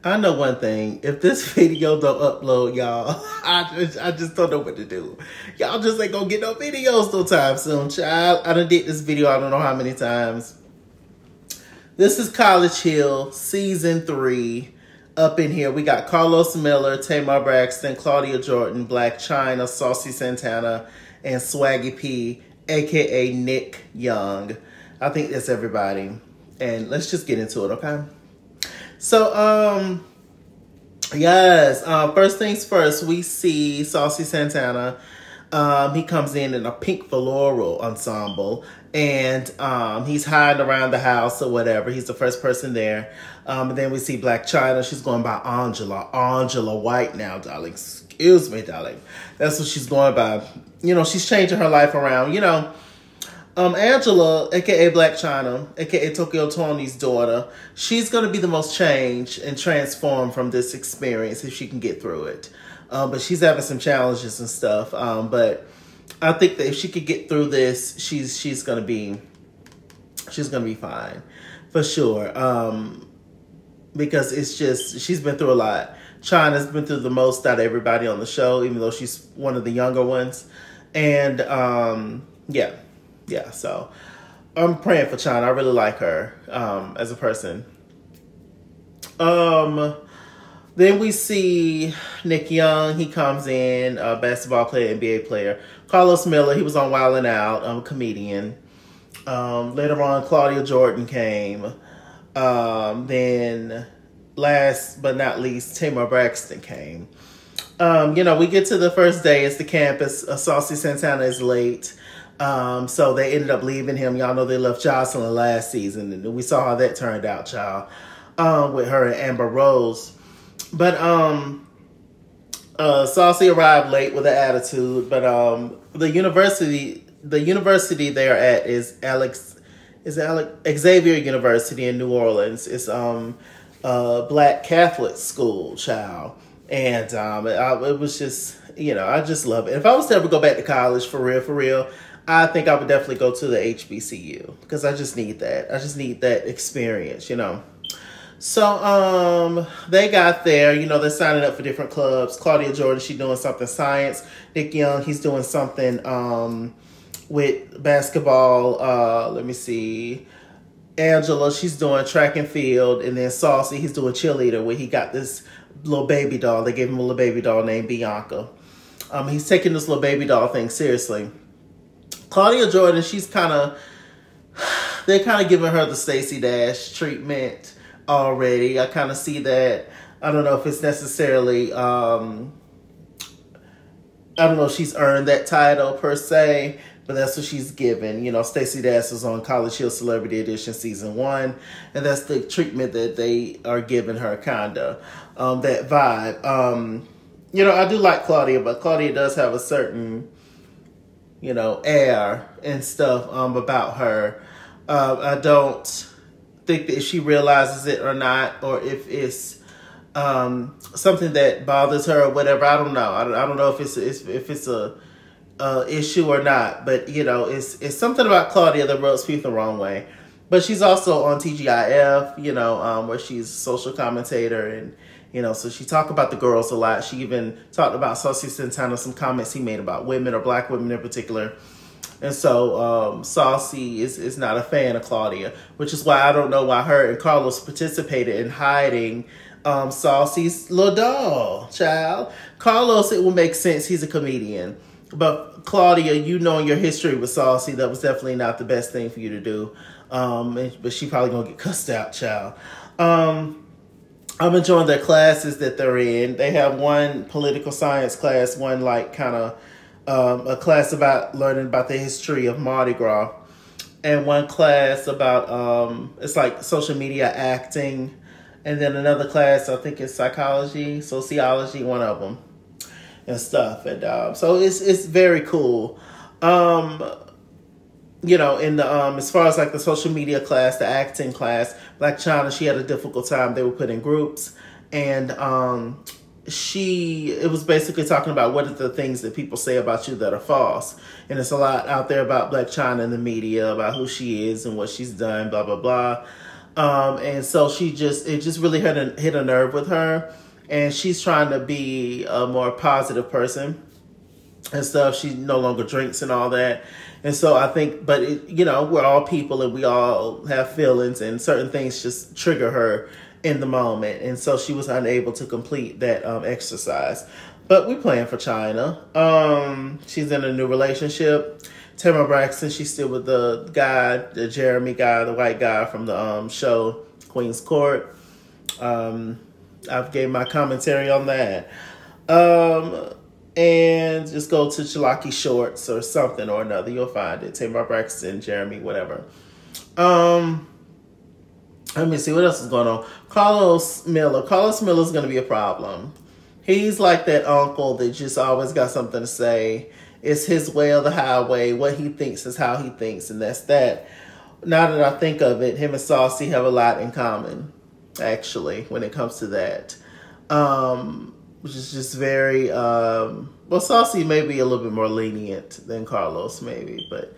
I know one thing. If this video don't upload, y'all, I just don't know what to do. Y'all just ain't gonna get no videos no time soon, child. I done did this video I don't know how many times. This is College Hill, Season 3. Up in here, we got Carlos Miller, Tamar Braxton, Claudia Jordan, Black China, Saucy Santana, and Swaggy P, a.k.a. Nick Young. I think that's everybody. And let's just get into it, okay? So, yes, first things first, we see Saucy Santana. He comes in a pink floral ensemble, and he's hiding around the house or whatever. He's the first person there. And then we see Black China. She's going by Angela White now, darling. Excuse me, darling. That's what she's going by. You know, she's changing her life around. You know, Angela, a.k.a. Black China, a.k.a. Tokyo Tony's daughter, she's going to be the most changed and transformed from this experience if she can get through it. But she's having some challenges and stuff. But I think that if she could get through this, she's going to be fine for sure. Because it's just, she's been through a lot. China's been through the most out of everybody on the show, even though she's one of the younger ones. And yeah, so I'm praying for China. I really like her as a person. Then we see Nick Young. He comes in, basketball player, NBA player. Carlos Miller, he was on Wild 'N Out, a comedian. Later on, Claudia Jordan came. Then last but not least, Tamar Braxton came. You know, we get to the first day. It's the campus. Saucy Santana is late. So they ended up leaving him. Y'all know they left Jocelyn last season. And we saw how that turned out, child, with her and Amber Rose. But Saucy arrived late with an attitude. But the university they're at is Xavier University in New Orleans. It's Black Catholic school, child. And it was just, you know, I just love it. If I was to ever go back to college, for real, I think I would definitely go to the HBCU because I just need that. I just need that experience, you know. So they got there, you know, they're signing up for different clubs. Claudia Jordan, she's doing something science. Nick Young, he's doing something with basketball. Let me see. Angela, she's doing track and field. And then Saucy, he's doing cheerleader, where he got this little baby doll. They gave him a little baby doll named Bianca. He's taking this little baby doll thing seriously. Claudia Jordan, she's they're kind of giving her the Stacey Dash treatment already. I kind of see that. I don't know if it's necessarily, I don't know if she's earned that title per se, but that's what she's given. You know, Stacey Dash was on College Hill Celebrity Edition Season 1, and that's the treatment that they are giving her, kinda, that vibe. You know, I do like Claudia, but Claudia does have a certain, you know, air and stuff about her. I don't think that if she realizes it or not, or if it's something that bothers her or whatever. I don't know. I don't know if it's a issue or not. But you know, it's something about Claudia that rubs people the wrong way. But she's also on TGIF, you know, where she's a social commentator, and you know, so she talked about the girls a lot. She even talked about Saucy Santana, some comments he made about women, or black women in particular. And so Saucy is not a fan of Claudia, which is why I don't know why her and Carlos participated in hiding Saucy's little doll, child. Carlos, it will make sense. He's a comedian. But Claudia, you knowing your history with Saucy, that was definitely not the best thing for you to do. But she probably going to get cussed out, child. I'm enjoying their classes that they're in. They have one political science class, one like kind of a class about learning about the history of Mardi Gras, and one class about it's like social media acting, and then another class I think is psychology, sociology, one of them, and stuff. And so it's very cool. You know, in the as far as like the social media class, the acting class, Black China, she had a difficult time. They were put in groups, and it was basically talking about what are the things that people say about you that are false. And it's a lot out there about Black China in the media, about who she is and what she's done, blah, blah, blah. And so it just really hit a nerve with her. And she's trying to be a more positive person and stuff. She no longer drinks and all that. And so I think, but we're all people and we all have feelings, and certain things just trigger her in the moment. And so she was unable to complete that exercise. But we plan for China. She's in a new relationship. Tamara Braxton, she's still with the guy, the Jeremy guy, the white guy from the show Queen's Court. I've gave my commentary on that. And just go to Chalaki Shorts or something or another. You'll find it. Tamar Braxton, Jeremy, whatever. Let me see what else is going on. Carlos Miller. Carlos Miller is going to be a problem. He's like that uncle that just always got something to say. It's his way or the highway. What he thinks is how he thinks, and that's that. Now that I think of it, him and Saucy have a lot in common, actually, when it comes to that. Which is just very, well, Saucy may be a little bit more lenient than Carlos, maybe, but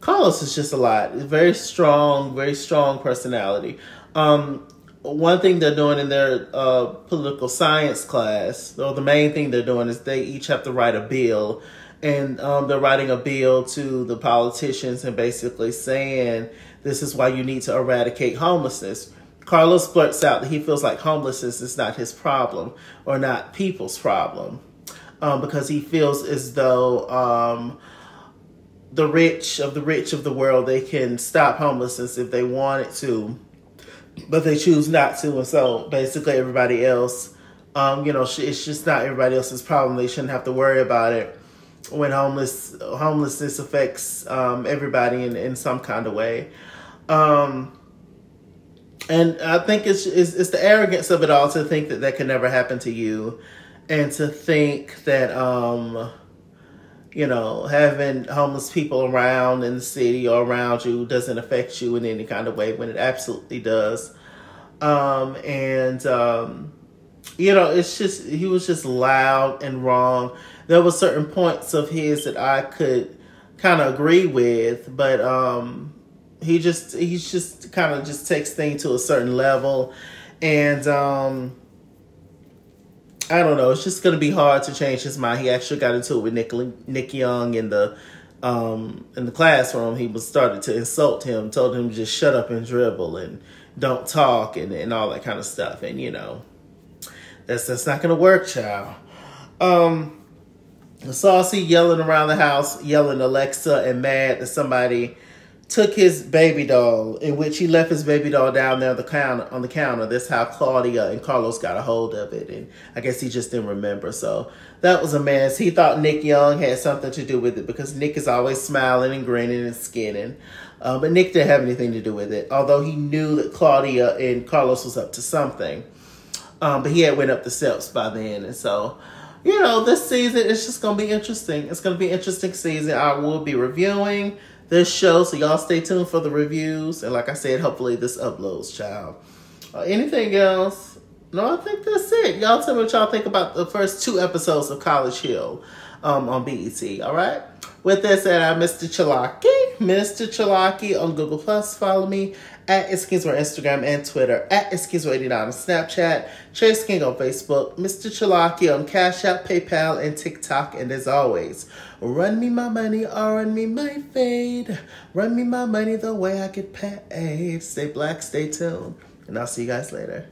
Carlos is just a lot. Very strong personality. One thing they're doing in their political science class, or the main thing they're doing, is they each have to write a bill. And they're writing a bill to the politicians and basically saying, this is why you need to eradicate homelessness. Carlos blurts out that he feels like homelessness is not his problem or not people's problem, because he feels as though the rich of the world, they can stop homelessness if they wanted to, but they choose not to. And so basically everybody else, it's just not everybody else's problem. They shouldn't have to worry about it when homelessness affects everybody in some kind of way. And I think it's the arrogance of it all to think that can never happen to you, and to think that having homeless people around in the city or around you doesn't affect you in any kind of way, when it absolutely does. It's just, he was just loud and wrong. There were certain points of his that I could kind of agree with, but he just kind of just takes things to a certain level, and I don't know. It's just going to be hard to change his mind. He actually got into it with Nick Young in the classroom. He started to insult him, told him to just shut up and dribble and don't talk and all that kind of stuff. And that's not going to work, child. Saucy yelling around the house, yelling Alexa, and mad that somebody took his baby doll, in which he left his baby doll down there on the counter. That's how Claudia and Carlos got a hold of it, and I guess he just didn't remember. So that was a mess. He thought Nick Young had something to do with it, because Nick is always smiling and grinning and skinning. But Nick didn't have anything to do with it, although he knew that Claudia and Carlos was up to something. But he had went up the steps by then, and so this season, it's just going to be interesting. It's going to be an interesting season. I will be reviewing this show, so y'all stay tuned for the reviews. And like I said, hopefully this uploads, child. Anything else? No, I think that's it. Y'all tell me what y'all think about the first 2 episodes of College Hill on BET, all right? With that said, I'm Mr. Chalaki on Google+. Follow me at It's Kingsway on Instagram and Twitter, at It's Kingsway89 on Snapchat, Chase King on Facebook, Mr. Chalaki on Cash App, PayPal, and TikTok. And as always, run me my money or run me my fade. Run me my money the way I get paid. Stay black, stay tuned, and I'll see you guys later.